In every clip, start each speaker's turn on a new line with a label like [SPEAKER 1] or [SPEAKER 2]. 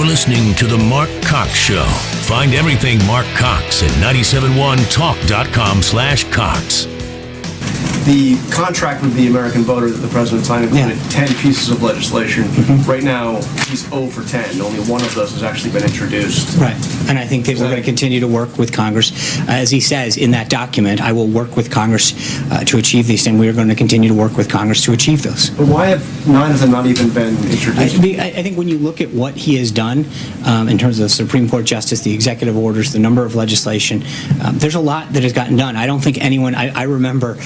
[SPEAKER 1] You're listening to The Mark Cox Show. Find everything Mark Cox at 971talk.com/Cox.
[SPEAKER 2] The contract with the American voter that the president signed included 10 pieces of legislation. Right now, he's 0 for 10. Only one of those has actually been introduced.
[SPEAKER 3] Right. And I think that we're going to continue to work with Congress. As he says in that document, I will work with Congress to achieve these, and we are going to continue to work with Congress to achieve those.
[SPEAKER 2] But why have 9 of them not even been introduced?
[SPEAKER 3] I think when you look at what he has done in terms of the Supreme Court justice, the executive orders, the number of legislation, there's a lot that has gotten done. I don't think anyone, I remember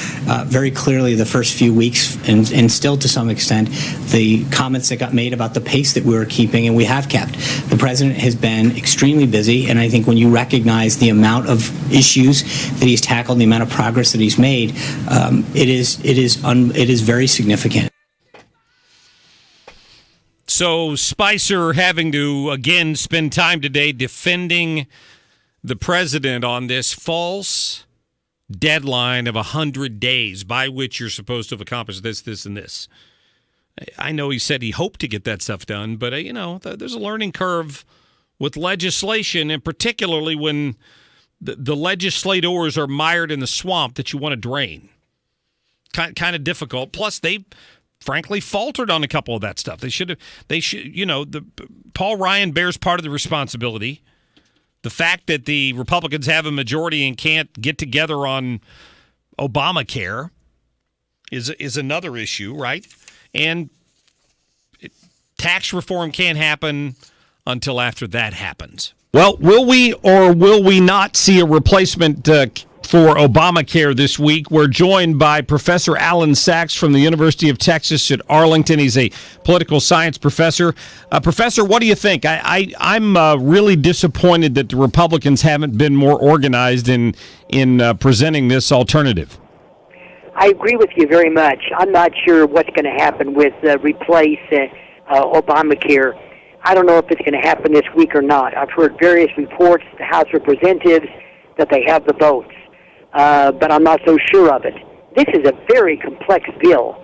[SPEAKER 3] very clearly the first few weeks, and still to some extent, the comments that got made about the pace that we were keeping, and we have kept. The president has been extremely busy, and I think when you recognize the amount of issues that he's tackled, the amount of progress that he's made, it is very significant.
[SPEAKER 4] So Spicer having to, again, spend time today defending the president on this false deadline of 100 days by which you're supposed to have accomplished this, this, and this. I know he said he hoped to get that stuff done, but, there's a learning curve with legislation, and particularly when the legislators are mired in the swamp that you want to drain. Kind of difficult. Plus, they frankly faltered on a couple of that stuff. Paul Ryan bears part of the responsibility. The fact that the Republicans have a majority and can't get together on Obamacare is another issue, right? And tax reform can't happen until after that happens. Well, will we or will we not see a replacement for Obamacare this week? We're joined by Professor Allan Saxe from the University of Texas at Arlington. He's a political science professor. Professor, what do you think? I'm really disappointed that the Republicans haven't been more organized in presenting this alternative.
[SPEAKER 5] I agree with you very much. I'm not sure what's going to happen with replace Obamacare. I don't know if it's going to happen this week or not. I've heard various reports, the House Representatives, that they have the votes. But I'm not so sure of it. This is a very complex bill.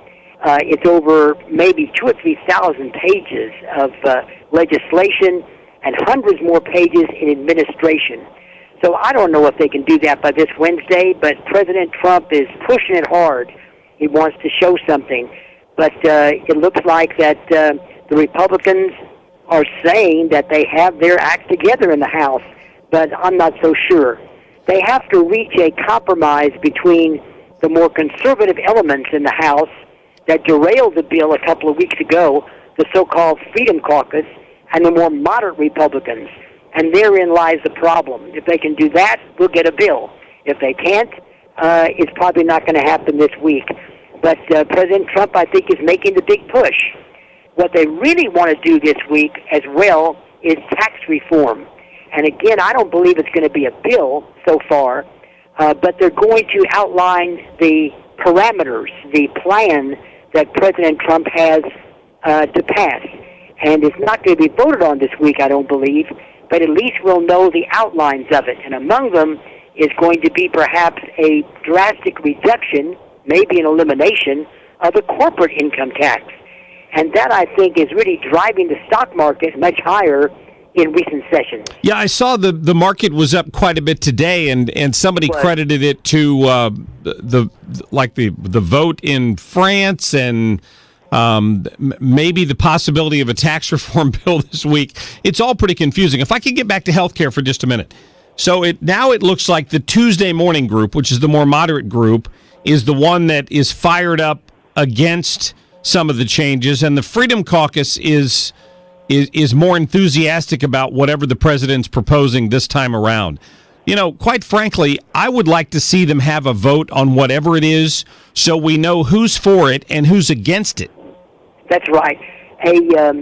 [SPEAKER 5] It's over maybe 2,000 or 3,000 pages of legislation and hundreds more pages in administration. So I don't know if they can do that by this Wednesday, but President Trump is pushing it hard. He wants to show something. But it looks like that the Republicans are saying that they have their act together in the House, but I'm not so sure. They have to reach a compromise between the more conservative elements in the House that derailed the bill a couple of weeks ago, the so-called Freedom Caucus, and the more moderate Republicans. And therein lies the problem. If they can do that, we'll get a bill. If they can't, it's probably not going to happen this week. But President Trump, I think, is making the big push. What they really want to do this week as well is tax reform. And again, I don't believe it's going to be a bill so far, but they're going to outline the parameters, the plan that President Trump has to pass. And it's not going to be voted on this week, I don't believe, but at least we'll know the outlines of it. And among them is going to be perhaps a drastic reduction, maybe an elimination, of the corporate income tax. And that, I think, is really driving the stock market much higher in recent sessions.
[SPEAKER 4] Yeah, I saw the market was up quite a bit today, and somebody credited it to the vote in France and maybe the possibility of a tax reform bill this week. It's all pretty confusing. If I could get back to healthcare for just a minute. So it looks like the Tuesday morning group, which is the more moderate group, is the one that is fired up against some of the changes, and the Freedom Caucus is more enthusiastic about whatever the president's proposing this time around. Quite frankly, I would like to see them have a vote on whatever it is so we know who's for it and who's against it.
[SPEAKER 5] That's right. A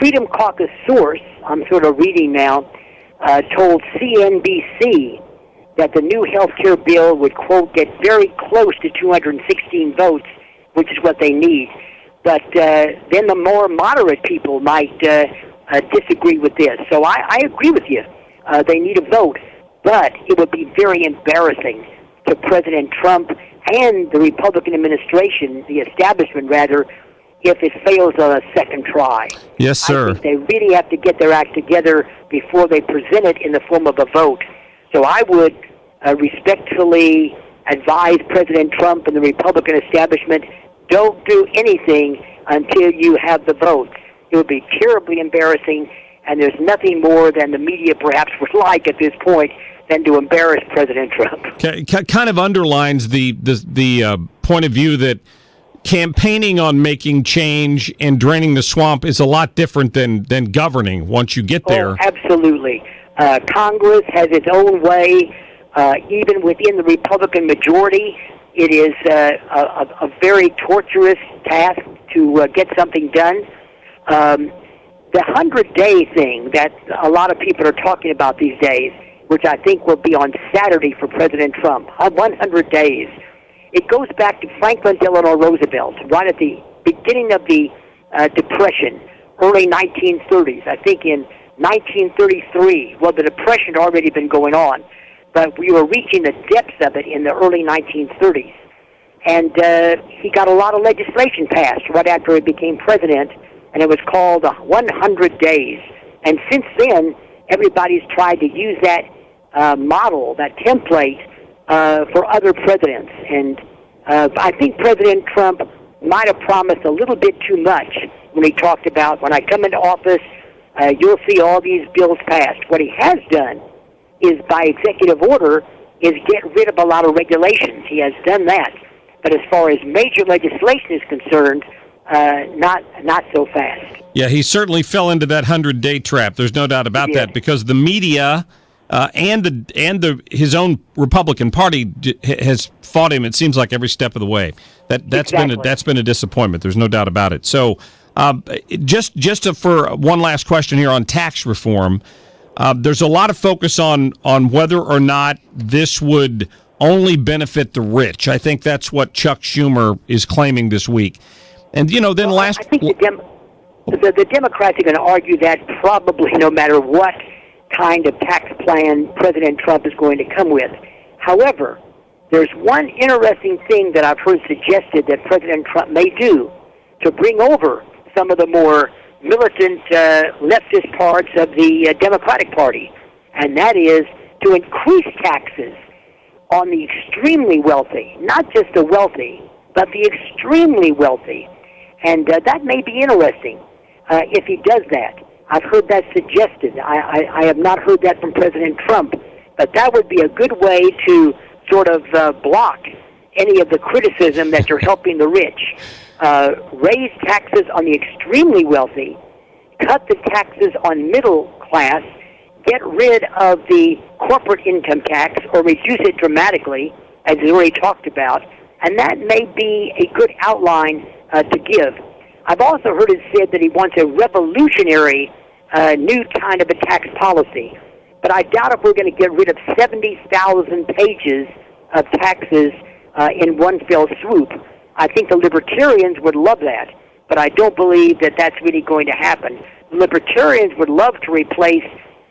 [SPEAKER 5] Freedom Caucus source, I'm sort of reading now, told CNBC that the new health care bill would, quote, get very close to 216 votes, which is what they need. But then the more moderate people might disagree with this. So I agree with you. They need a vote. But it would be very embarrassing to President Trump and the Republican administration, the establishment rather, if it fails on a second try.
[SPEAKER 4] Yes, sir.
[SPEAKER 5] I think they really have to get their act together before they present it in the form of a vote. So I would respectfully advise President Trump and the Republican establishment, don't do anything until you have the vote. It would be terribly embarrassing, and there's nothing more than the media perhaps would like at this point than to embarrass President Trump.
[SPEAKER 4] Kind of underlines the point of view that campaigning on making change and draining the swamp is a lot different than governing once you get there.
[SPEAKER 5] Oh, absolutely. Congress has its own way. Even within the Republican majority, it is a very torturous task to get something done. The 100-day thing that a lot of people are talking about these days, which I think will be on Saturday for President Trump, 100 days. It goes back to Franklin Delano Roosevelt, right at the beginning of the Depression, early 1930s. I think in 1933, well, the Depression had already been going on, but we were reaching the depths of it in the early 1930s. And he got a lot of legislation passed right after he became president, and it was called 100 Days. And since then, everybody's tried to use that model, that template, for other presidents. And I think President Trump might have promised a little bit too much when he talked about, when I come into office, you'll see all these bills passed. What he has done is, by executive order, is get rid of a lot of regulations. He has done that. But as far as major legislation is concerned, not so fast.
[SPEAKER 4] Yeah, he certainly fell into that 100-day trap. There's no doubt about that, because the media and his own Republican Party has fought him. It seems like every step of the way. That's been a disappointment. There's no doubt about it. So, for one last question here on tax reform, there's a lot of focus on whether or not this would only benefit the rich. I think that's what Chuck Schumer is claiming this week. And then
[SPEAKER 5] I think the Democrats are going to argue that probably no matter what kind of tax plan President Trump is going to come with. However, there's one interesting thing that I've heard suggested that President Trump may do to bring over some of the more militant leftist parts of the Democratic Party, and that is to increase taxes on the extremely wealthy, not just the wealthy, but the extremely wealthy. And that may be interesting if he does that. I've heard that suggested. I have not heard that from President Trump, but that would be a good way to sort of block any of the criticism that you're helping the rich. Raise taxes on the extremely wealthy, cut the taxes on middle class, get rid of the corporate income tax or reduce it dramatically, as we already talked about, and that may be a good outline to give. I've also heard it said that he wants a revolutionary new kind of a tax policy, but I doubt if we're going to get rid of 70,000 pages of taxes in one fell swoop. I think the libertarians would love that, but I don't believe that that's really going to happen. The libertarians would love to replace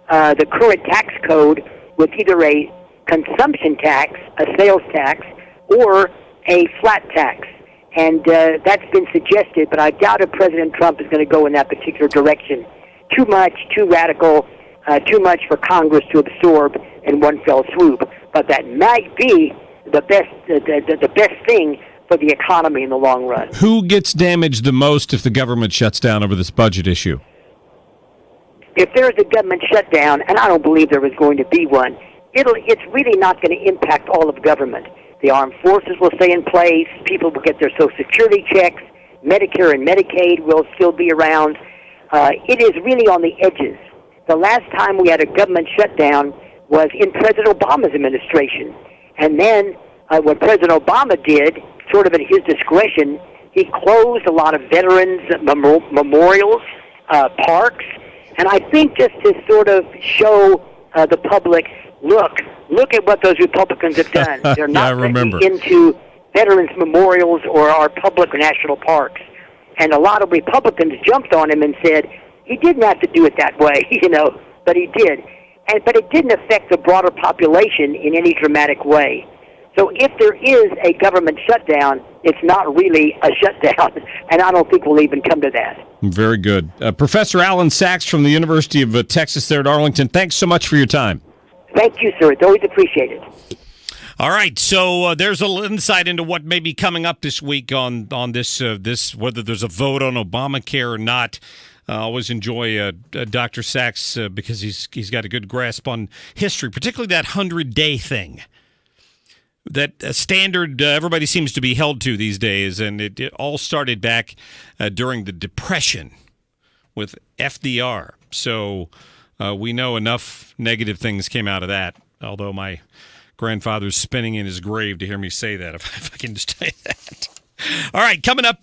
[SPEAKER 5] the current tax code with either a consumption tax, a sales tax, or a flat tax. And that's been suggested, but I doubt if President Trump is going to go in that particular direction. Too much, too radical, too much for Congress to absorb in one fell swoop. But that might be the best thing for the economy in the long run.
[SPEAKER 4] Who gets damaged the most if the government shuts down over this budget issue?
[SPEAKER 5] If there's a government shutdown, and I don't believe there is going to be one, it's really not going to impact all of government. The armed forces will stay in place. People will get their Social Security checks. Medicare and Medicaid will still be around. It is really on the edges. The last time we had a government shutdown was in President Obama's administration. And then what President Obama did, sort of at his discretion, he closed a lot of veterans' memorials, parks, and I think just to sort of show the public, look at what those Republicans have done. They're not really into veterans' memorials or our public or national parks. And a lot of Republicans jumped on him and said, he didn't have to do it that way, but he did. But it didn't affect the broader population in any dramatic way. So if there is a government shutdown, it's not really a shutdown, and I don't think we'll even come to that.
[SPEAKER 4] Very good. Professor Allan Saxe from the University of Texas there at Arlington, thanks so much for your time.
[SPEAKER 5] Thank you, sir. It's always appreciated.
[SPEAKER 4] All right, so there's a little insight into what may be coming up this week on this whether there's a vote on Obamacare or not. I always enjoy Dr. Saxe because he's got a good grasp on history, particularly that 100-day thing. That standard everybody seems to be held to these days, and it all started back during the Depression with FDR. So we know enough negative things came out of that, although my grandfather's spinning in his grave to hear me say that, if I can just say that. All right, coming up.